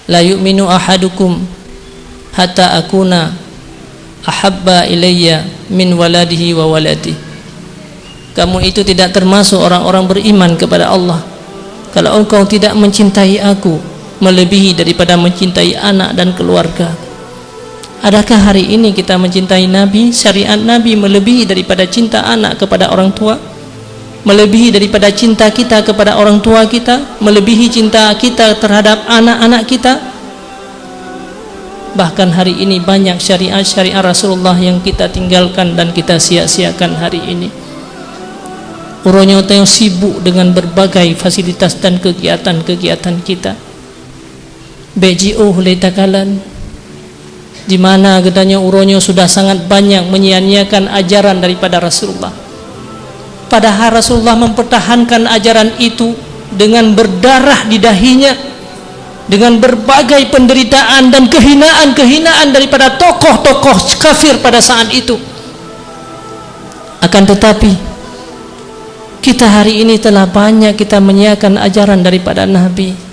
la yu'minu ahadukum hatta akuna ahabba ilayya min waladihi wa waladihi. Kamu itu tidak termasuk orang-orang beriman kepada Allah kalau engkau tidak mencintai aku melebihi daripada mencintai anak dan keluarga. Adakah hari ini kita mencintai Nabi, syariat Nabi melebihi daripada cinta anak kepada orang tua, melebihi daripada cinta kita kepada orang tua kita, melebihi cinta kita terhadap anak-anak kita? Bahkan hari ini banyak syariat-syariat Rasulullah yang kita tinggalkan dan kita sia-siakan hari ini. Uronyo yang sibuk dengan berbagai fasilitas dan kegiatan-kegiatan kita. BGO letakalan di mana gedanya uronyo sudah sangat banyak menyia-nyiakan ajaran daripada Rasulullah. Padahal Rasulullah mempertahankan ajaran itu dengan berdarah di dahinya, dengan berbagai penderitaan dan kehinaan-kehinaan daripada tokoh-tokoh kafir pada saat itu. Akan tetapi kita hari ini telah banyak kita menyiarkan ajaran daripada Nabi.